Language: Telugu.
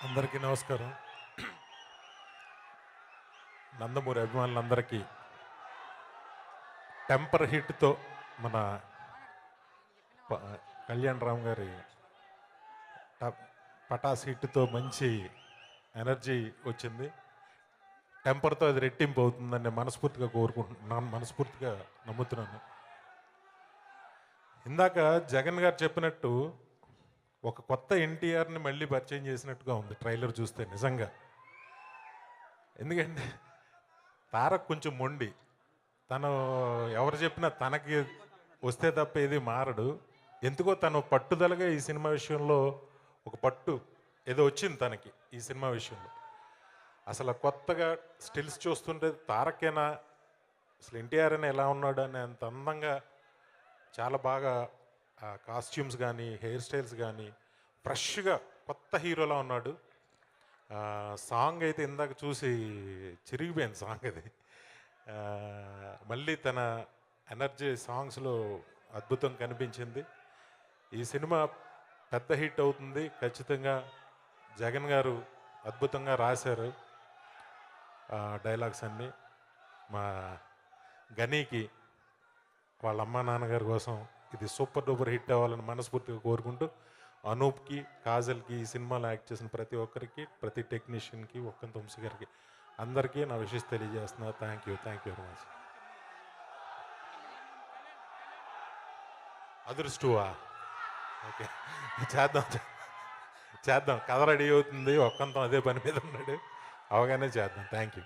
అందరికీ నమస్కారం. నందమూరి అభిమానులందరికీ టెంపర్ హిట్తో మన కళ్యాణ్ రామ్ గారి పటాస్ హిట్తో మంచి ఎనర్జీ వచ్చింది. టెంపర్తో అది రెట్టింపు అవుతుందని మనస్ఫూర్తిగా కోరుకుంటున్నాను, మనస్ఫూర్తిగా నమ్ముతున్నాను. ఇందాక జగన్ గారు చెప్పినట్టు ఒక కొత్త ఎన్టీఆర్ని మళ్ళీ పరిచయం చేసినట్టుగా ఉంది ట్రైలర్ చూస్తే నిజంగా. ఎందుకంటే తారక్ కొంచెం మొండి, తను ఎవరు చెప్పినా తనకి వస్తే తప్ప ఏది మారడు. ఎందుకో తను పట్టుదలగా ఈ సినిమా విషయంలో ఒక పట్టు ఏదో వచ్చింది తనకి ఈ సినిమా విషయంలో. అసలు కొత్తగా స్టిల్స్ చూస్తుంటే తారకేనా అసలు ఎన్టీఆర్ అని ఎలా ఉన్నాడు అని అంత అందంగా చాలా బాగా కాస్ట్యూమ్స్ కానీ హెయిర్ స్టైల్స్ కానీ ఫ్రెష్గా కొత్త హీరోలా ఉన్నాడు. సాంగ్ అయితే ఇందాక చూసి చిరిగిపోయింది సాంగ్ అది. మళ్ళీ తన ఎనర్జీ సాంగ్స్లో అద్భుతం కనిపించింది. ఈ సినిమా పెద్ద హిట్ అవుతుంది ఖచ్చితంగా. జగన్ గారు అద్భుతంగా రాశారు డైలాగ్స్ అన్నీ. మా గనీకి వాళ్ళ అమ్మా నాన్నగారి కోసం ఇది సూపర్ డూపర్ హిట్ అవ్వాలని మనస్ఫూర్తిగా కోరుకుంటూ, అనూప్కి, కాజల్కి, ఈ సినిమాలో యాక్ట్ చేసిన ప్రతి ఒక్కరికి, ప్రతి టెక్నీషియన్కి, ఒక్కంత వంశీ గారికి అందరికీ నా విషెస్ తెలియజేస్తున్నా. Thank you very much. అదృష్టవా? ఓకే, చేద్దాం. కథ రెడీ అవుతుంది, ఒక్కంతం అదే పని మీద ఉన్నాడు, అవగానే చేద్దాం. Thank you.